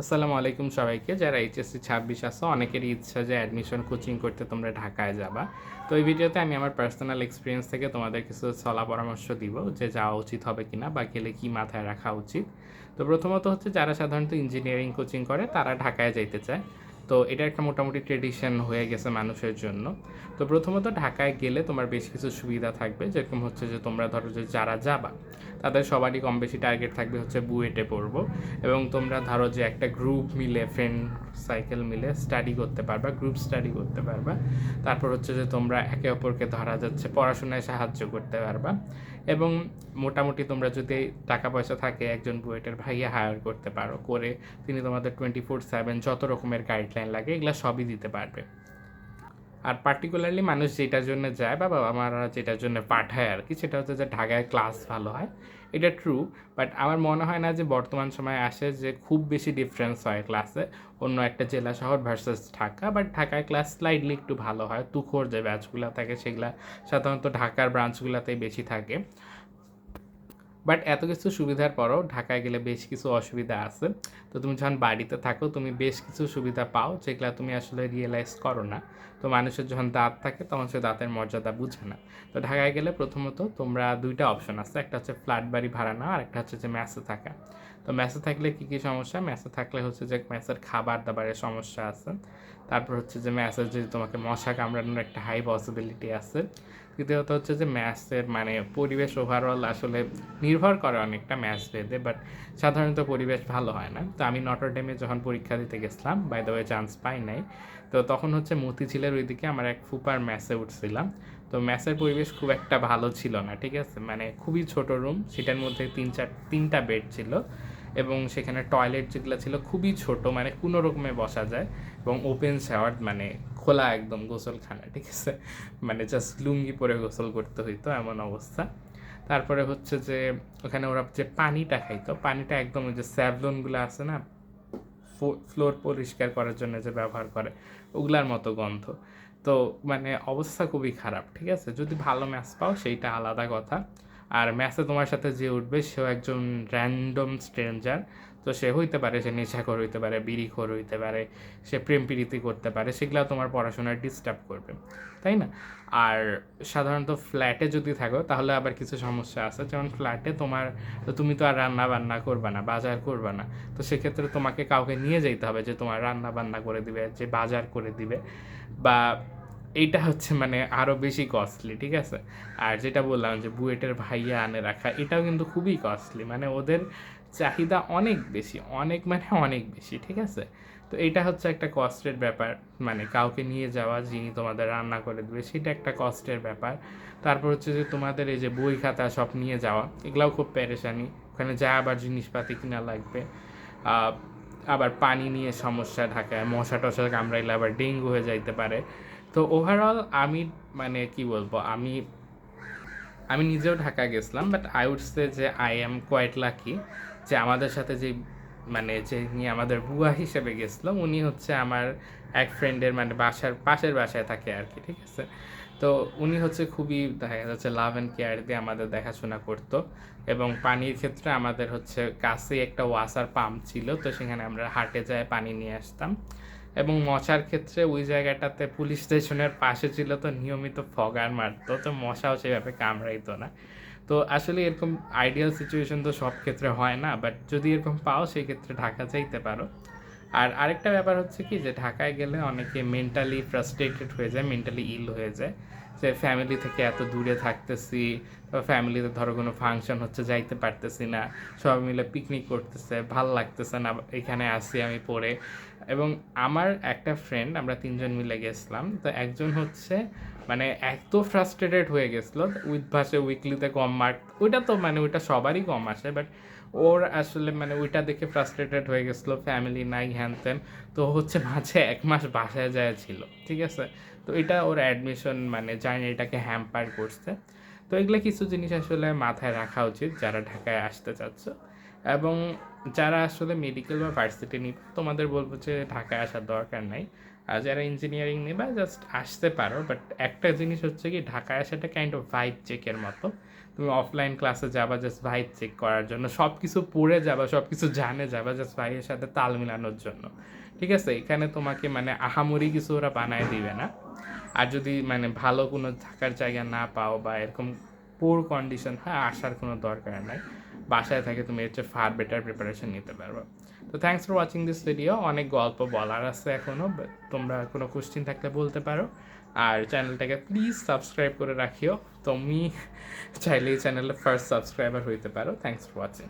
আসসালামু আলাইকুম সবাইকে। যারা এইচএসসি 26 আছো, অনেকেরই ইচ্ছা যে অ্যাডমিশন কোচিং করতে তোমরা ঢাকায় যাবা। তো এই ভিডিওতে আমি আমার পার্সোনাল এক্সপেরিয়েন্স থেকে তোমাদের কিছু সলা পরামর্শ দিব যে যাওয়া উচিত হবে কিনা বা গেলে কি মাথায় রাখা উচিত। তো প্রথমত হচ্ছে যারা সাধারণত ইঞ্জিনিয়ারিং কোচিং করে তারা ঢাকায় যাইতে চায়। তো এটা একটা মোটামুটি ট্রেডিশন হয়ে গেছে মানুষের জন্য। তো প্রথমত ঢাকায় গেলে তোমার বেশ কিছু সুবিধা থাকবে, যেরকম হচ্ছে যে তোমরা ধরো যে যারা যাবা তাদের সবারই কম বেশি টার্গেট থাকবে হচ্ছে বুয়েটে পড়বো, এবং তোমরা ধরো যে একটা গ্রুপ মিলে ফ্রেন্ড সাইকেল মিলে স্টাডি করতে পারবা, গ্রুপ স্টাডি করতে পারবা। তারপর হচ্ছে যে তোমরা একে অপরকে ধরা যাচ্ছে পড়াশোনায় সাহায্য করতে পারবা, এবং মোটামুটি তোমরা যদি টাকা পয়সা থাকে একজন বুয়েটের ভাইয়া হায়ার করতে পারো, করে তিনি তোমাদের 24/7 যত রকমের গাইডলাইন লাগে এগুলো সবই দিতে পারবে। আর পার্টিকুলারলি মানুষ যেটার জন্য যায় বা বাবা মারা যেটার জন্য পাঠায় আর কি, সেটা হচ্ছে যে ঢাকায় ক্লাস ভালো হয়। এটা ট্রু, বাট আমার মনে হয় না যে বর্তমান সময়ে আসে যে খুব বেশি ডিফারেন্স হয় ক্লাসে অন্য একটা জেলা শহর ভার্সাস ঢাকা। বাট ঢাকায় ক্লাস স্লাইডলি একটু ভালো হয়, তুখোর যে ব্যাচগুলো থাকে সেগুলো সাধারণত ঢাকার ব্রাঞ্চগুলোতেই বেশি থাকে। বাট এত কিছু সুবিধার পরও ঢাকায় গেলে বেশ কিছু অসুবিধা আছে। তো তুমি যখন বাড়িতে থাকো তুমি বেশ কিছু সুবিধা পাও যেগুলো তুমি আসলে রিয়েলাইজ করো না। তো মানুষের যখন দাঁত থাকে তখন সে দাঁতের মর্যাদা বুঝে না। তো ঢাকায় গেলে প্রথমত তোমরা দুইটা অপশন আছে, একটা হচ্ছে ফ্ল্যাট বাড়ি ভাড়া নেওয়া আর একটা হচ্ছে যে মেসে থাকা। তো মেসে থাকলে কী কী সমস্যা? মেসে থাকলে হচ্ছে যে মেসের খাবার দাবারের সমস্যা আছে। তারপর হচ্ছে যে মেসের যদি তোমাকে মশা কামড়ানোর একটা হাই পসিবিলিটি আছে। দ্বিতীয়ত হচ্ছে যে ম্যাথসের মানে পরিবেশ ওভারঅল আসলে নির্ভর করে অনেকটা ম্যাথস ভেদে, বাট সাধারণত পরিবেশ ভালো হয় না। তো আমি নটরডেমে যখন পরীক্ষা দিতে গেছিলাম, বাই দ্য ওয়ে চান্স পাই নাই, তো তখন হচ্ছে মতিঝিলের ওইদিকে আমার এক ফুপার ম্যাথসে উঠছিলাম। তো ম্যাথসের পরিবেশ খুব একটা ভালো ছিল না, ঠিক আছে, মানে খুবই ছোট রুম, সেটার মধ্যে তিনটা বেড ছিল, এবং সেখানে টয়লেট যেগুলো ছিল খুবই ছোট, মানে কোনো রকমে বসা যায়, এবং ওপেন শাওয়ার, মানে খোলা একদম গোসলখানা, ঠিক আছে, মানে জাস্ট লুঙ্গি পরে গোসল করতে হইতো এমন অবস্থা। তারপরে হচ্ছে যে ওখানে ওরা যে পানিটা খাইতো, পানিটা একদম ওই যে স্যাভলনগুলো আছে না, ফ্লোর পরিষ্কার করার জন্য যে ব্যবহার করে, ওগুলার মতো গন্ধ। তো মানে অবস্থা খুবই খারাপ, ঠিক আছে। যদি ভালো ম্যাচ পাও সেইটা আলাদা কথা। আর ম্যাচে তোমার সাথে যে উঠবে সেও একজন র্যান্ডম স্ট্রেঞ্জার। তো সে হইতে পারে সে নেশাখোর হইতে পারে, বিড়িখোর হইতে পারে, সে প্রেম প্রীতি করতে পারে, সেগুলো তোমার পড়াশোনায় ডিস্টার্ব করবে, তাই না? আর সাধারণত ফ্ল্যাটে যদি থাকো তাহলে আবার কিছু সমস্যা আছে, যেমন ফ্ল্যাটে তোমার, তো তুমি তো আর রান্না বান্না করবা না, বাজার করবা না। তো সেক্ষেত্রে তোমাকে কাউকে নিয়ে যেতে হবে যে তোমার রান্না বান্না করে দিবে, যে বাজার করে দিবে, বা এইটা হচ্ছে মানে আরও বেশি কস্টলি, ঠিক আছে। আর যেটা বললাম যে বুয়েটের ভাইয়া আনে রাখা, এটাও কিন্তু খুবই কস্টলি, মানে ওদের চাহিদা অনেক বেশি, অনেক মানে অনেক বেশি, ঠিক আছে। তো এটা হচ্ছে একটা কস্টের ব্যাপার, মানে কাউকে নিয়ে যাওয়া যিনি তোমাদের রান্না করে দেবে সেটা একটা কস্টের ব্যাপার। তারপর হচ্ছে যে তোমাদের এই যে বই খাতা সব নিয়ে যাওয়া, এগুলাও খুব পেরেশানি, ওখানে যা আবার জিনিসপাতি কিনা লাগবে। আবার পানি নিয়ে সমস্যা, ঢাকায় মশা টশা কামড়াইলে আবার ডেঙ্গু হয়ে যাইতে পারে। তো ওভারঅল আমি মানে কি বলবো, আমি আমি নিজেও ঢাকা গেছিলাম, বাট আই উড সে যে আই এম কোয়াইট লাকি যে আমাদের সাথে যে মানে যে নিয়ে আমাদের বুয়া হিসেবে গেছিলাম উনি হচ্ছে আমার এক ফ্রেন্ডের মানে পাশের বাসায় থাকে আর কি, ঠিক আছে। তো উনি হচ্ছে খুবই দেখা যাচ্ছে লাভ অ্যান্ড কেয়ার দিয়ে আমাদের দেখাশোনা করতো, এবং পানির ক্ষেত্রে আমাদের হচ্ছে কাছেই একটা ওয়াসার পাম্প ছিল, তো সেখানে আমরা হাটে যেয়ে পানি নিয়ে আসতাম। এবং মশার ক্ষেত্রে ওই জায়গাটাতে পুলিশ স্টেশনের পাশে ছিল, তো নিয়মিত ফগার মারতো, তো মশাও সেভাবে কামড়াইতো না। তো আসলে এরকম আইডিয়াল সিচুয়েশন তো সব ক্ষেত্রে হয় না, বাট যদি এরকম পাও সেই ক্ষেত্রে ঢাকা যাইতে পারো। আর আরেকটা ব্যাপার হচ্ছে কি যে ঢাকায় গেলে অনেকে মেন্টালি ফ্রাস্ট্রেটেড হয়ে যায়, মেন্টালি ইল হয়ে যায়, যে ফ্যামিলি থেকে এত দূরে থাকতেছি, তো ফ্যামিলিতে ধরো কোনো ফাংশন হচ্ছে যাইতে পারতেছি না, সবাই মিলে পিকনিক করতেছে, ভাল লাগতেছে না এখানে আসি আমি পড়ে। এবং আমার একটা ফ্রেন্ড, আমরা তিনজন মিলে গেছিলাম, তো একজন হচ্ছে মানে এত ফ্রাস্ট্রেটেড হয়ে গেছিলো উইথ ভাসে উইকলিতে কম মার্ক, ওইটা তো মানে ওইটা সবারই কম আসে, বাট ওর আসলে মানে ওইটা দেখে ফ্রাস্ট্রেটেড হয়ে গেছিলো, ফ্যামিলি নাই হ্যান ত্যান। তো হচ্ছে মাঝে 1 মাস বাসায় যায় ছিল, ঠিক আছে। তো এটা ওর অ্যাডমিশন মানে জার্নিটাকে হ্যাম্পার করছে। তো এগুলো কিছু জিনিস আসলে মাথায় রাখা উচিত যারা ঢাকায় আসতে চাচ্ছ। এবং যারা আসলে মেডিকেল বা ভার্সিটি নিবে তোমাদের বলবো যে ঢাকায় আসার দরকার নাই। আর যারা ইঞ্জিনিয়ারিং নেবে জাস্ট আসতে পারো, বাট একটা জিনিস হচ্ছে কি ঢাকায় আসাটা কাইন্ড অফ ভাইব চেকের মতো। তুমি অফলাইন ক্লাসে যাবা জাস্ট ভাইব চেক করার জন্য, সব কিছু পড়ে যাবা, সব কিছু জানে যাবা জাস্ট ভাইয়ের সাথে তাল মিলানোর জন্য। ঠিক আছে, এখানে তোমাকে মানে আহামরি কিছু ওরা বানায় দিবে না। আর যদি মানে ভালো কোনো থাকার জায়গা না পাও বা এরকম পুর কন্ডিশন হয়, আসার কোনো দরকার নাই। বাসায় থাকে তুমি হচ্ছে ফার বেটার প্রিপারেশন নিতে পারবো। তো thanks for watching this video. অনেক গল্প বলার আছে এখনও, তোমরা কোনো কোশ্চিন থাকলে বলতে পারো। আর চ্যানেলটাকে প্লিজ সাবস্ক্রাইব করে রাখিও, তুমি চাইলে এই চ্যানেলের ফার্স্ট সাবস্ক্রাইবার হইতে পারো। Thanks for watching.